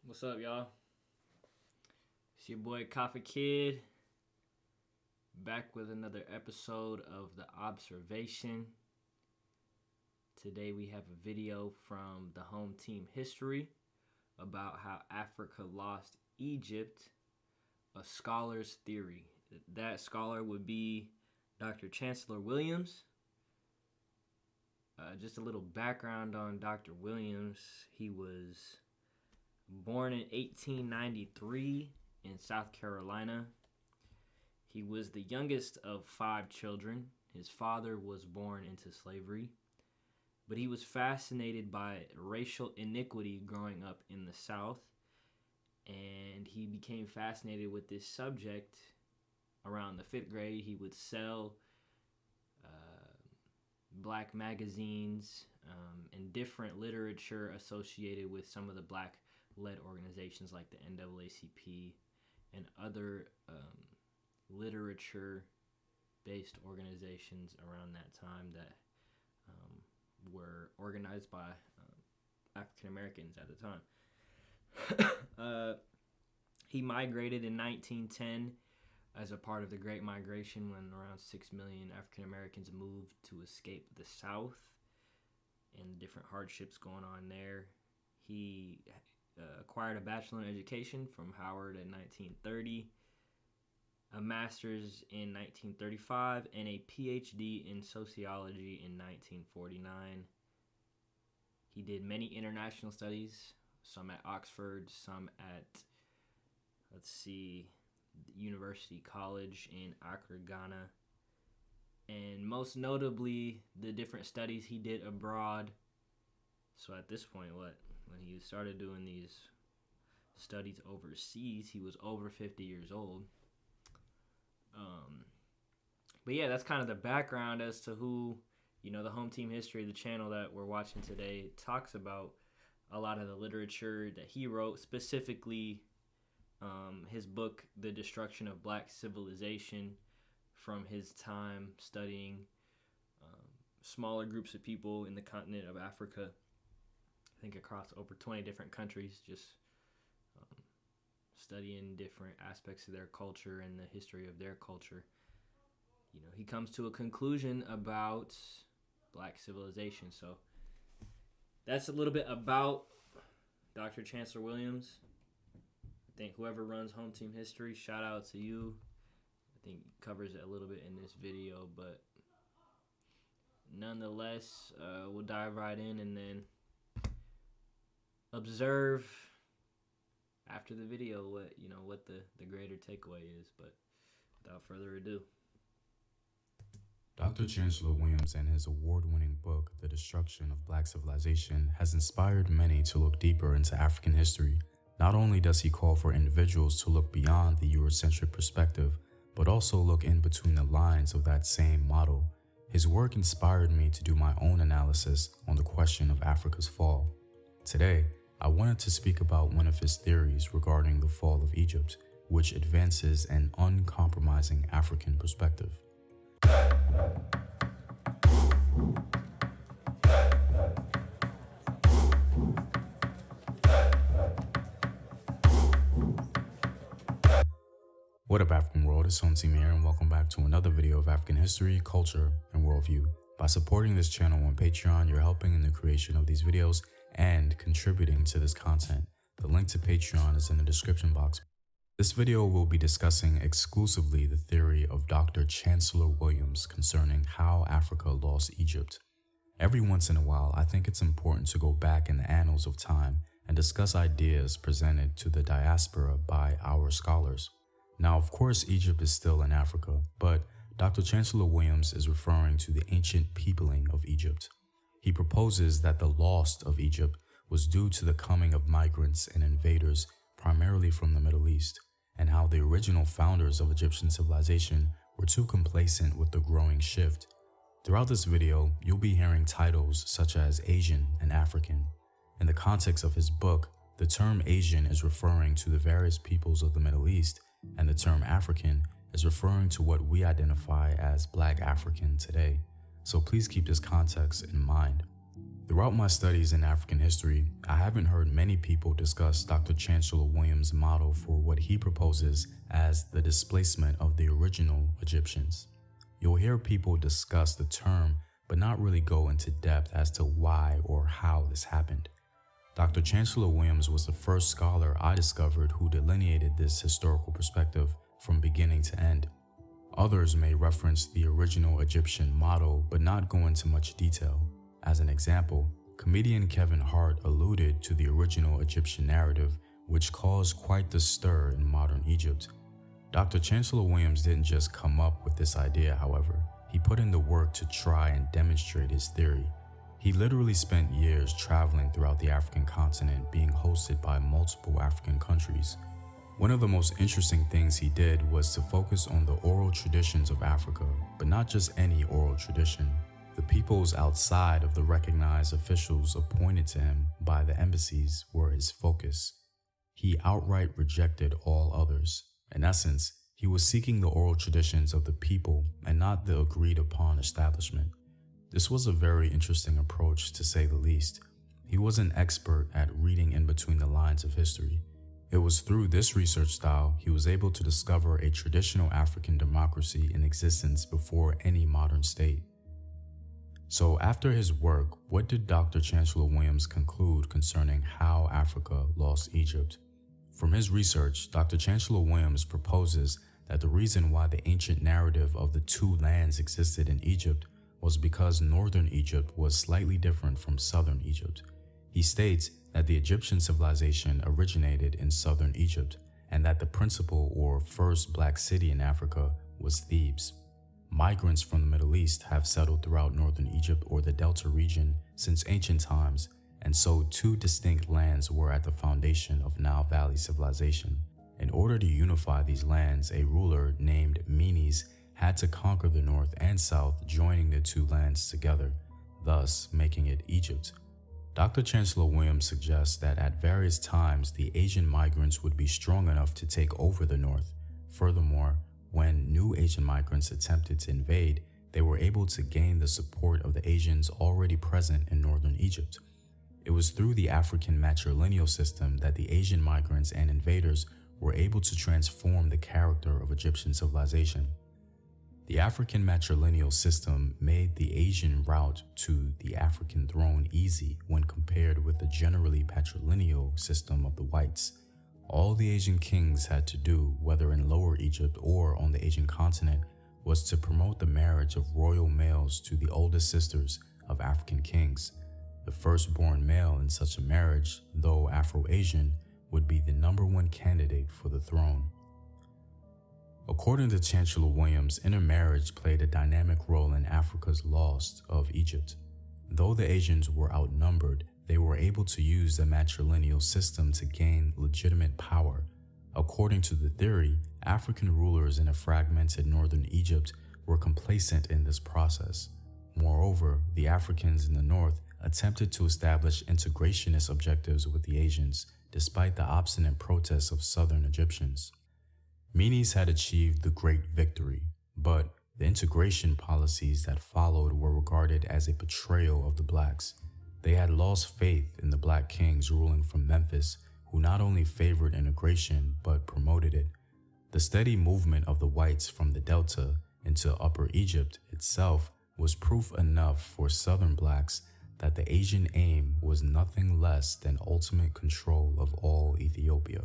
What's up, y'all? It's your boy Coffee Kid, back with another episode of The Observation. Today we have a video from the home team history about how Africa lost Egypt, a scholar's theory. That scholar would be Dr. Chancellor Williams. Just a little background on Dr. Williams. He was born in 1893 in South Carolina. He was the youngest of 5 children. His father was born into slavery, but he was fascinated by racial iniquity growing up in the South, and he became fascinated with this subject around the 5th grade. He would sell black magazines and different literature associated with some of the black-led organizations like the NAACP and other literature-based organizations around that time that were organized by African Americans at the time. He migrated in 1910 as a part of the Great Migration when around 6 million African Americans moved to escape the South and different hardships going on there. He acquired a bachelor in education from Howard in 1930, a master's in 1935, and a PhD in sociology in 1949. He did many international studies, some at Oxford, some at, University College in Accra, Ghana. And most notably, the different studies he did abroad. So at this point, when he started doing these studies overseas, he was over 50 years old. But yeah, that's kind of the background as to who, the home team history, the channel that we're watching today, talks about a lot of the literature that he wrote, specifically his book, The Destruction of Black Civilization, from his time studying smaller groups of people in the continent of Africa, I think across over 20 different countries, just studying different aspects of their culture and the history of their culture. He comes to a conclusion about black civilization. So that's a little bit about Dr. Chancellor Williams. I think whoever runs home team history, shout out to you. I think covers it a little bit in this video, but nonetheless, we'll dive right in and then observe after the video what the greater takeaway is. But without further ado, Dr. Chancellor Williams and his award-winning book, The Destruction of Black Civilization, has inspired many to look deeper into African history. Not only does he call for individuals to look beyond the Eurocentric perspective, but also look in between the lines of that same model. His work inspired me to do my own analysis on the question of Africa's fall. Today, I wanted to speak about one of his theories regarding the fall of Egypt, which advances an uncompromising African perspective. What up, African world? It's Home Team here, and welcome back to another video of African history, culture, and worldview. By supporting this channel on Patreon, you're helping in the creation of these videos and contributing to this content. The link to Patreon is in the description box. This video will be discussing exclusively the theory of Dr. Chancellor Williams concerning how Africa lost Egypt. Every once in a while, I think it's important to go back in the annals of time and discuss ideas presented to the diaspora by our scholars. Now, of course, Egypt is still in Africa, but Dr. Chancellor Williams is referring to the ancient peopling of Egypt. He proposes that the loss of Egypt was due to the coming of migrants and invaders primarily from the Middle East, and how the original founders of Egyptian civilization were too complacent with the growing shift. Throughout this video, you'll be hearing titles such as Asian and African. In the context of his book, the term Asian is referring to the various peoples of the Middle East, and the term African is referring to what we identify as Black African today. So please keep this context in mind. Throughout my studies in African history, I haven't heard many people discuss Dr. Chancellor Williams' model for what he proposes as the displacement of the original Egyptians. You'll hear people discuss the term, but not really go into depth as to why or how this happened. Dr. Chancellor Williams was the first scholar I discovered who delineated this historical perspective from beginning to end. Others may reference the original Egyptian model, but not go into much detail. As an example, comedian Kevin Hart alluded to the original Egyptian narrative, which caused quite the stir in modern Egypt. Dr. Chancellor Williams didn't just come up with this idea, however. He put in the work to try and demonstrate his theory. He literally spent years traveling throughout the African continent, being hosted by multiple African countries. One of the most interesting things he did was to focus on the oral traditions of Africa, but not just any oral tradition. The peoples outside of the recognized officials appointed to him by the embassies were his focus. He outright rejected all others. In essence, he was seeking the oral traditions of the people and not the agreed upon establishment. This was a very interesting approach, to say the least. He was an expert at reading in between the lines of history. It was through this research style he was able to discover a traditional African democracy in existence before any modern state. So after his work, what did Dr. Chancellor Williams conclude concerning how Africa lost Egypt? From his research, Dr. Chancellor Williams proposes that the reason why the ancient narrative of the two lands existed in Egypt was because northern Egypt was slightly different from southern Egypt. He states that the Egyptian civilization originated in southern Egypt and that the principal or first black city in Africa was Thebes. Migrants from the Middle East have settled throughout northern Egypt or the Delta region since ancient times, and so two distinct lands were at the foundation of Nile Valley civilization. In order to unify these lands, a ruler named Menes had to conquer the north and south, joining the two lands together, thus making it Egypt. Dr. Chancellor Williams suggests that at various times the Asian migrants would be strong enough to take over the north. Furthermore, when new Asian migrants attempted to invade, they were able to gain the support of the Asians already present in northern Egypt. It was through the African matrilineal system that the Asian migrants and invaders were able to transform the character of Egyptian civilization. The African matrilineal system made the Asian route to the African throne easy when compared with the generally patrilineal system of the whites. All the Asian kings had to do, whether in Lower Egypt or on the Asian continent, was to promote the marriage of royal males to the oldest sisters of African kings. The firstborn male in such a marriage, though Afro-Asian, would be the #1 candidate for the throne. According to Chancellor Williams, intermarriage played a dynamic role in Africa's loss of Egypt. Though the Asians were outnumbered, they were able to use the matrilineal system to gain legitimate power. According to the theory, African rulers in a fragmented northern Egypt were complacent in this process. Moreover, the Africans in the north attempted to establish integrationist objectives with the Asians, despite the obstinate protests of southern Egyptians. Menes had achieved the great victory, but the integration policies that followed were regarded as a betrayal of the blacks. They had lost faith in the black kings ruling from Memphis, who not only favored integration but promoted it. The steady movement of the whites from the Delta into Upper Egypt itself was proof enough for southern blacks that the Asian aim was nothing less than ultimate control of all Ethiopia.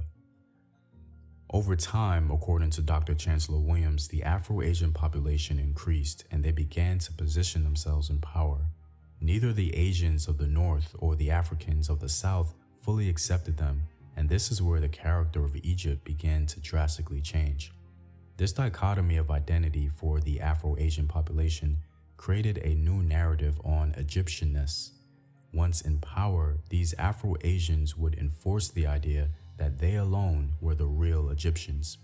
Over time, according to Dr. Chancellor Williams, the Afro-Asian population increased and they began to position themselves in power. Neither the Asians of the north or the Africans of the south fully accepted them, and this is where the character of Egypt began to drastically change. This dichotomy of identity for the Afro-Asian population created a new narrative on Egyptianness. Once in power, these Afro-Asians would enforce the idea that they alone were the real Egyptians.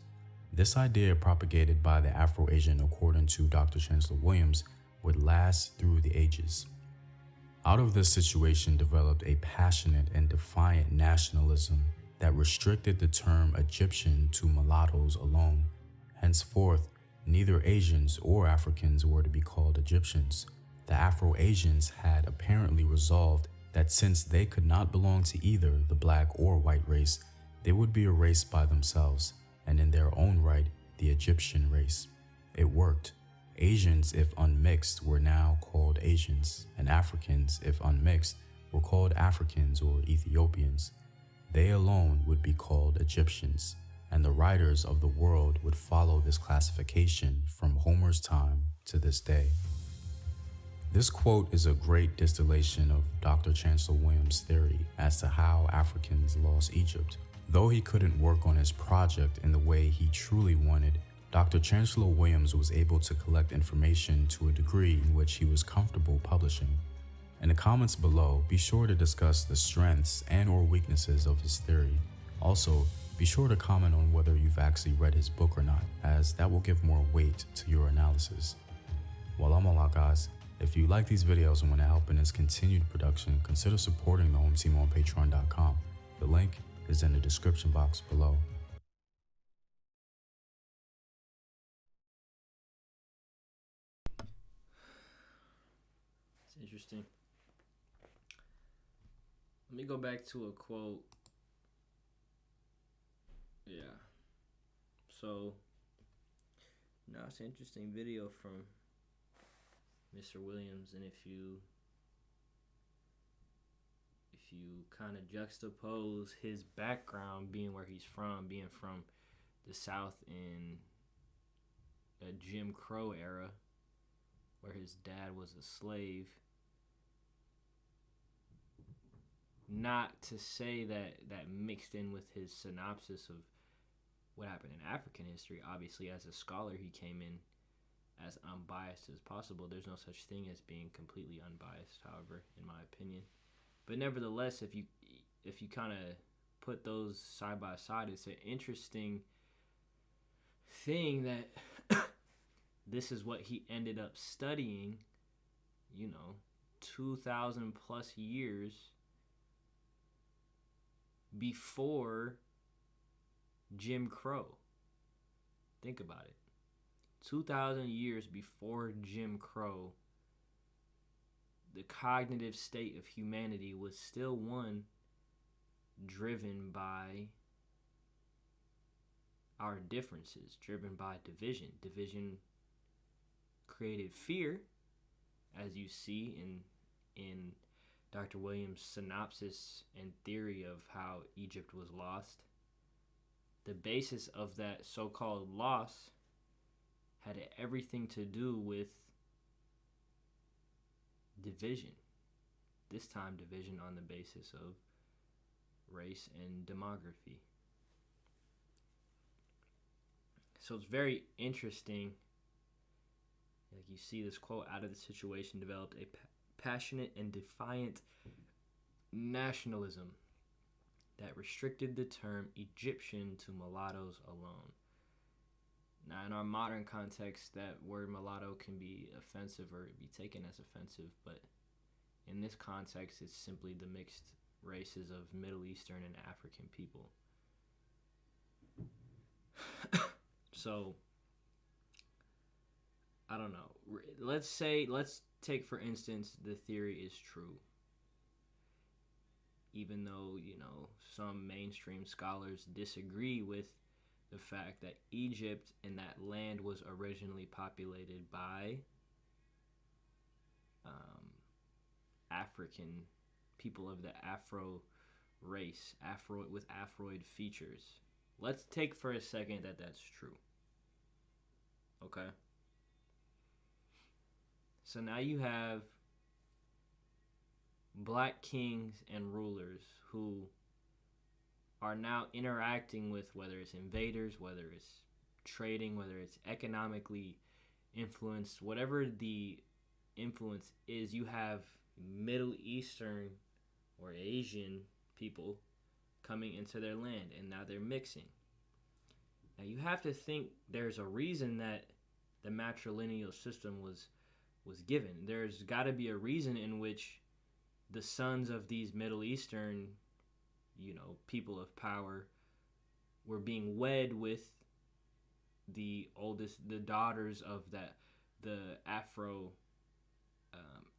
This idea, propagated by the Afro-Asian according to Dr. Chancellor Williams, would last through the ages. Out of this situation developed a passionate and defiant nationalism that restricted the term Egyptian to mulattoes alone. Henceforth, neither Asians or Africans were to be called Egyptians. The Afro-Asians had apparently resolved that since they could not belong to either the black or white race, they would be a race by themselves, and in their own right, the Egyptian race. It worked. Asians, if unmixed, were now called Asians, and Africans, if unmixed, were called Africans or Ethiopians. They alone would be called Egyptians, and the writers of the world would follow this classification from Homer's time to this day. This quote is a great distillation of Dr. Chancellor Williams' theory as to how Africans lost Egypt. Though he couldn't work on his project in the way he truly wanted, Dr. Chancellor Williams was able to collect information to a degree in which he was comfortable publishing. In the comments below, be sure to discuss the strengths and/or weaknesses of his theory. Also, be sure to comment on whether you've actually read his book or not, as that will give more weight to your analysis. Well, I'm all out, guys. If you like these videos and want to help in its continued production, consider supporting the Home Team on Patreon.com. The link is in the description box below. It's interesting. Let me go back to a quote. Yeah. So, no, it's an interesting video from Mr. Williams, and if you kind of juxtapose his background, being where he's from, being from the South in a Jim Crow era, where his dad was a slave. Not to say that mixed in with his synopsis of what happened in African history. Obviously, as a scholar, he came in as unbiased as possible. There's no such thing as being completely unbiased, however, in my opinion. But nevertheless, if you kind of put those side by side, it's an interesting thing that this is what he ended up studying, 2,000 plus years before Jim Crow. Think about it. 2,000 years before Jim Crow, the cognitive state of humanity was still one driven by our differences, driven by division. Division created fear, as you see in Dr. Williams' synopsis and theory of how Egypt was lost. The basis of that so-called loss had everything to do with division. This time, division on the basis of race and demography. So it's very interesting. Like you see this quote, out of the situation developed a passionate and defiant nationalism that restricted the term Egyptian to mulattoes alone. Now, in our modern context, that word mulatto can be offensive or be taken as offensive, but in this context, it's simply the mixed races of Middle Eastern and African people. So, I don't know. Let's take, for instance, the theory is true. Even though, some mainstream scholars disagree with the fact that Egypt and that land was originally populated by African people of the Afro race, with Afroid features. Let's take for a second that that's true. Okay? So now you have black kings and rulers who are now interacting with, whether it's invaders, whether it's trading, whether it's economically influenced, whatever the influence is, you have Middle Eastern or Asian people coming into their land, and now they're mixing. Now you have to think there's a reason that the matrilineal system was given. There's got to be a reason in which the sons of these Middle Eastern, people of power were being wed with the daughters of the Afro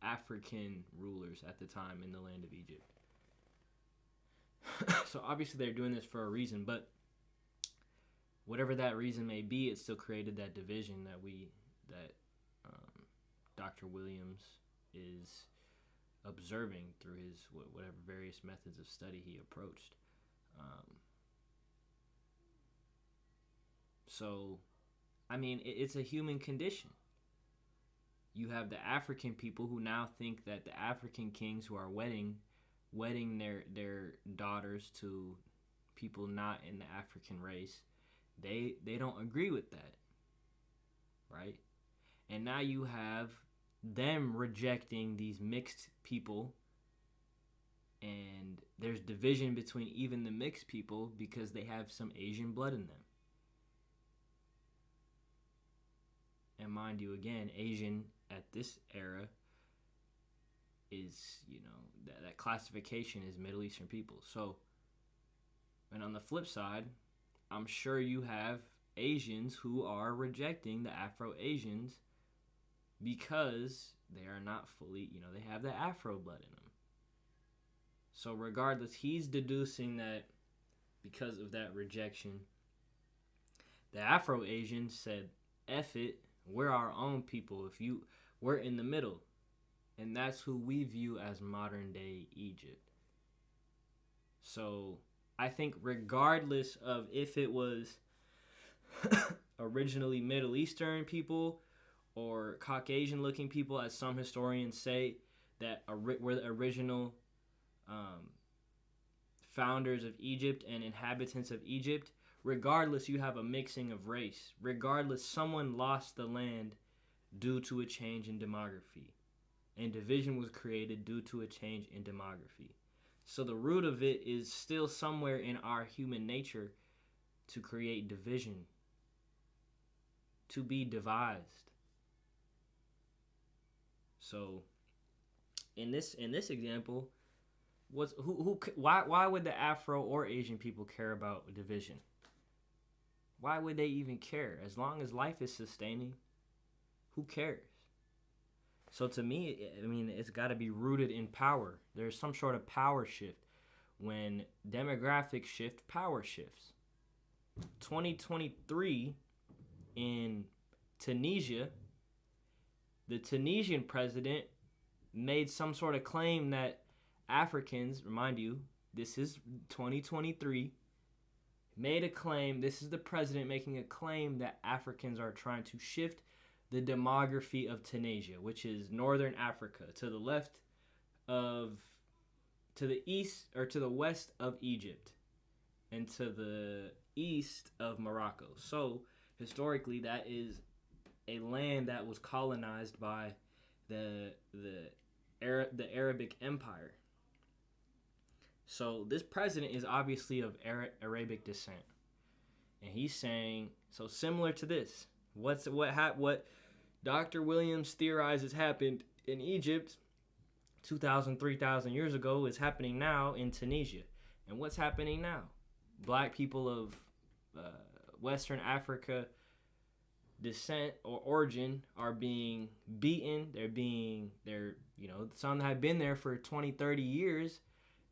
African rulers at the time in the land of Egypt. So obviously they're doing this for a reason, but whatever that reason may be, it still created that division that Dr. Williams is observing through his whatever various methods of study he approached. So, I mean, it's a human condition. You have the African people who now think that the African kings who are wedding their daughters to people not in the African race, they don't agree with that, right? And now you have them rejecting these mixed people, and there's division between even the mixed people because they have some Asian blood in them. And mind you, again, Asian at this era is, that classification is Middle Eastern people. So, and on the flip side, I'm sure you have Asians who are rejecting the Afro-Asians because they are not fully, they have the Afro blood in them. So regardless, he's deducing that because of that rejection, the Afro-Asians said, F it, we're our own people. We're in the middle. And that's who we view as modern day Egypt. So I think regardless of if it was originally Middle Eastern people or Caucasian looking people, as some historians say, that were the original founders of Egypt and inhabitants of Egypt, regardless, you have a mixing of race. Regardless, someone lost the land due to a change in demography. And division was created due to a change in demography. So the root of it is still somewhere in our human nature to create division, to be devised. So in this example, why would the Afro or Asian people care about division? Why would they even care? As long as life is sustaining, who cares? So to me, I mean, it's got to be rooted in power. There's some sort of power shift. When demographics shift, power shifts. 2023 in Tunisia, the Tunisian president made some sort of claim that Africans, remind you, this is 2023, made a claim, this is the president making a claim that Africans are trying to shift the demography of Tunisia, which is northern Africa, to the east or to the west of Egypt, and to the east of Morocco. So historically, that is a land that was colonized by the Arabic Empire. So this president is obviously of Arabic descent, and he's saying, so similar to this, what Dr. Williams theorizes happened in Egypt 2,000, 3,000 years ago is happening now in Tunisia. And what's happening now? Black people of Western Africa descent or origin are being beaten. Some that have been there for 20, 30 years.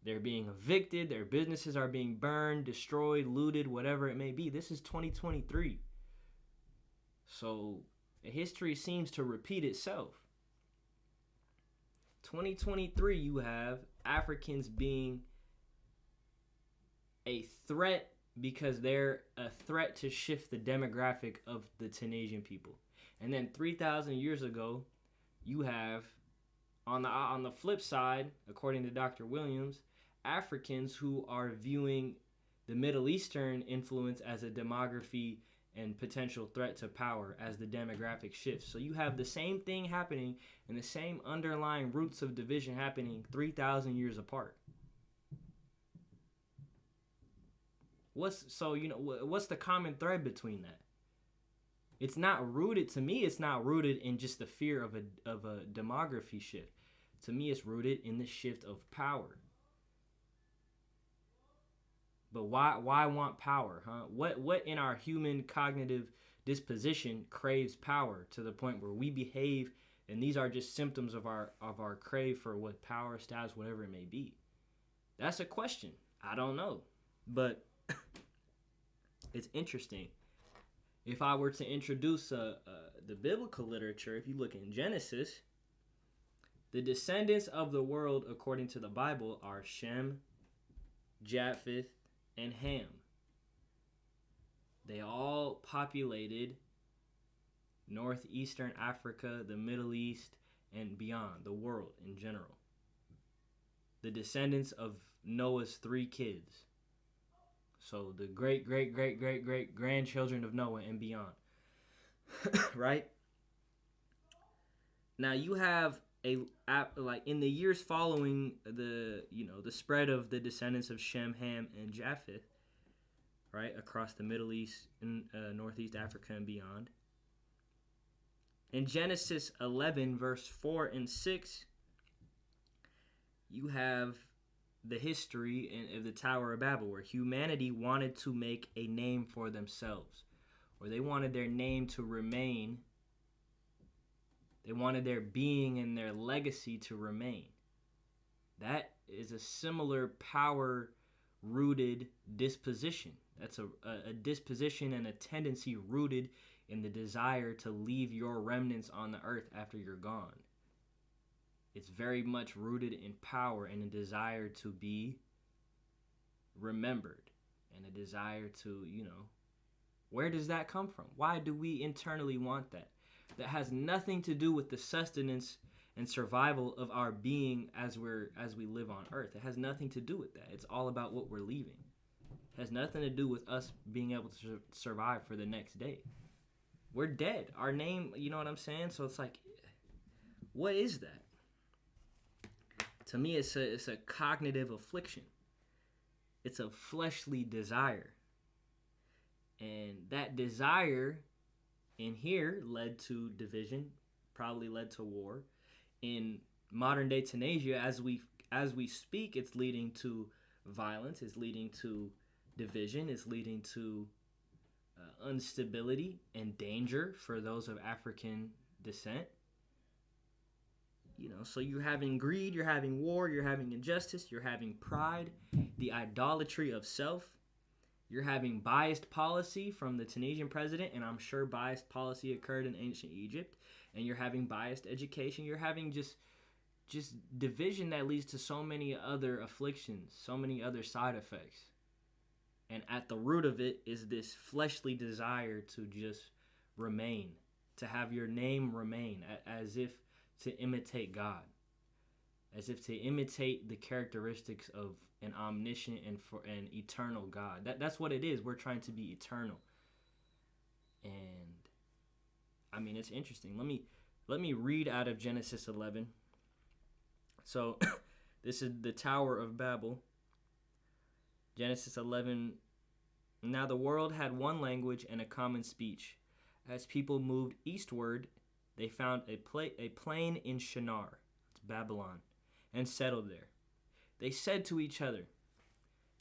They're being evicted. Their businesses are being burned, destroyed, looted, whatever it may be. This is 2023. So history seems to repeat itself. 2023, you have Africans being a threat because they're a threat to shift the demographic of the Tunisian people. And then 3,000 years ago, you have, on the flip side, according to Dr. Williams, Africans who are viewing the Middle Eastern influence as a demography and potential threat to power as the demographic shifts. So you have the same thing happening and the same underlying roots of division happening 3,000 years apart. What's the common thread between that? It's not rooted, to me, it's not rooted in just the fear of a demography shift. To me, it's rooted in the shift of power. But why want power, huh? What in our human cognitive disposition craves power to the point where we behave And these are just symptoms of our crave for what power, status, whatever it may be. That's a question. I don't know. But it's interesting. If I were to introduce the biblical literature, if you look in Genesis, the descendants of the world, according to the Bible, are Shem, Japheth, and Ham. They all populated northeastern Africa, the Middle East, and beyond, the world in general. The descendants of Noah's 3 kids. So the great grandchildren of Noah and beyond. Right? Now you have like in the years following the spread of the descendants of Shem, Ham, and Japheth, right, across the Middle East and Northeast Africa and beyond. In Genesis 11, verse 4 and 6, you have the history of the Tower of Babel, where humanity wanted to make a name for themselves, or they wanted their name to remain. They wanted their being and their legacy to remain. That is a similar power-rooted disposition. That's a disposition and a tendency rooted in the desire to leave your remnants on the earth after you're gone. It's very much rooted in power and a desire to be remembered and a desire to, where does that come from? Why do we internally want that? That has nothing to do with the sustenance and survival of our being as we live on earth. It has nothing to do with that. It's all about what we're leaving. It has nothing to do with us being able to survive for the next day. We're dead. Our name, you know what I'm saying? So it's like, what is that? To me, it's a cognitive affliction. It's a fleshly desire. And that desire in here led to division, probably led to war. In modern day Tunisia, as we speak, it's leading to violence, it's leading to division, it's leading to instability and danger for those of African descent. So you're having greed, you're having war, you're having injustice, you're having pride, the idolatry of self. You're having biased policy from the Tunisian president, and I'm sure biased policy occurred in ancient Egypt. And you're having biased education. You're having just division that leads to so many other afflictions, so many other side effects. And at the root of it is this fleshly desire to just remain, to have your name remain, as if to imitate God, as if to imitate the characteristics of an omniscient and eternal God. That's what it is. We're trying to be eternal. And I mean, it's interesting. Let me read out of Genesis 11. So this is the Tower of Babel. Genesis 11. Now the world had one language and a common speech. As people moved eastward, they found a plain in Shinar, it's Babylon, and settled there. They said to each other,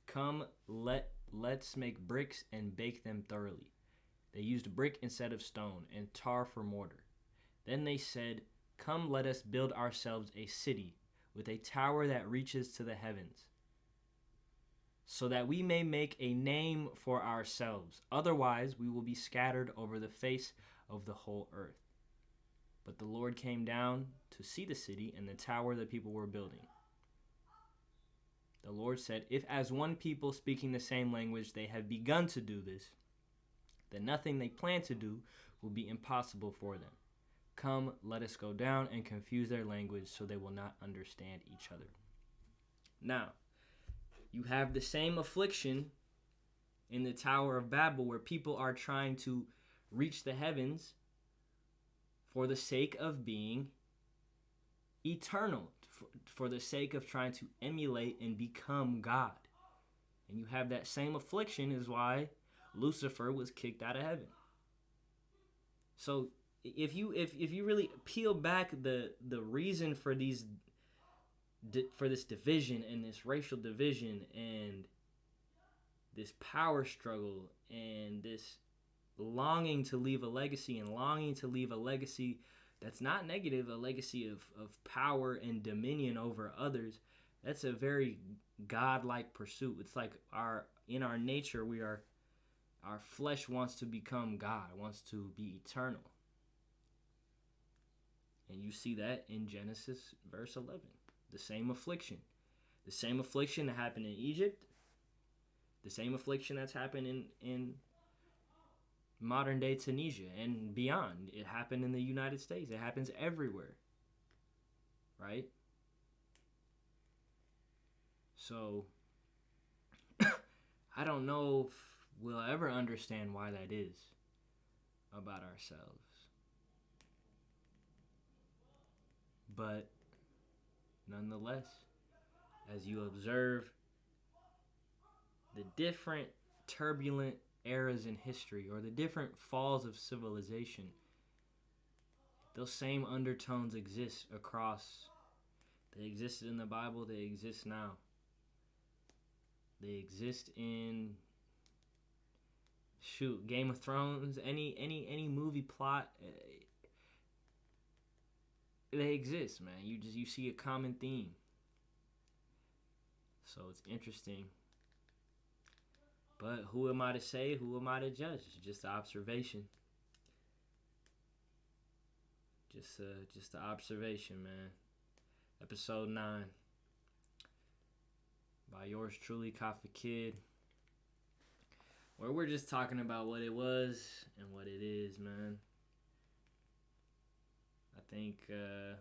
"Come, let's make bricks and bake them thoroughly." They used brick instead of stone and tar for mortar. Then they said, "Come, let us build ourselves a city with a tower that reaches to the heavens, so that we may make a name for ourselves. Otherwise, we will be scattered over the face of the whole earth." But the Lord came down to see the city and the tower the people were building. The Lord said, "If as one people speaking the same language they have begun to do this, then nothing they plan to do will be impossible for them. Come, let us go down and confuse their language so they will not understand each other." Now, you have the same affliction in the Tower of Babel, where people are trying to reach the heavens for the sake of being eternal, for the sake of trying to emulate and become God. And you have that same affliction is why Lucifer was kicked out of heaven. So if you really peel back the reason for this division and this racial division and this power struggle and this longing to leave a legacy and longing to leave a legacy That's not negative, a legacy of power and dominion over others. That's a very godlike pursuit. It's like in our nature, our flesh wants to become God, wants to be eternal. And you see that in Genesis verse 11. The same affliction. The same affliction that happened in Egypt. The same affliction that's happened in modern day Tunisia and beyond. It happened in the United States. It happens everywhere. Right? So, I don't know if we'll ever understand why that is about ourselves. But nonetheless, as you observe the different turbulent eras in history or the different falls of civilization, those same undertones exist across. They existed in the Bible, they exist now. They exist in Game of Thrones, any movie plot. They exist, man. You see a common theme. So it's interesting. But who am I to say? Who am I to judge? It's just an observation. Just an observation, man. Episode 9. By yours truly, Kafka Kid. Where we're just talking about what it was and what it is, man. I think you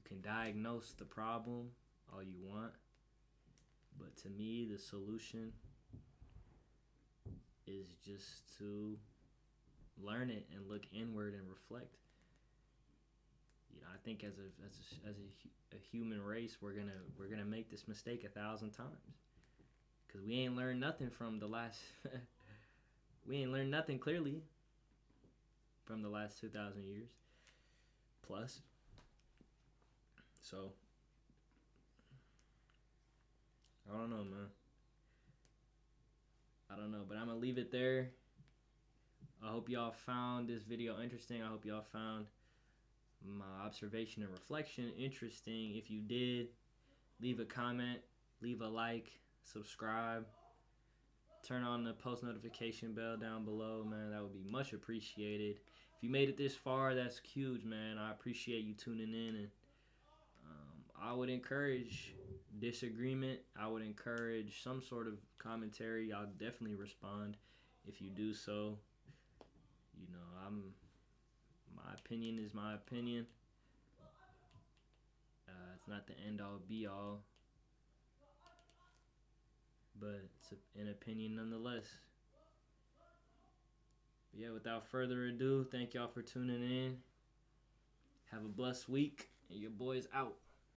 can diagnose the problem all you want. But to me, the solution is just to learn it and look inward and reflect. You know, I think as a human race, we're gonna make this mistake 1,000 times, cause we ain't learned nothing from the last. We ain't learned nothing clearly from the last 2,000 years plus. So I don't know, man. I don't know, but I'm gonna leave it there. I hope y'all found this video interesting. I hope y'all found my observation and reflection interesting. If you did, leave a comment, leave a like, subscribe, turn on the post notification bell down below, man. That would be much appreciated. If you made it this far, that's huge, man. I appreciate you tuning in, and I would encourage disagreement. I would encourage some sort of commentary. I'll definitely respond if you do so. You know, my opinion is my opinion. It's not the end all be all, but it's an opinion nonetheless. But yeah, without further ado, thank y'all for tuning in. Have a blessed week, and your boy's out.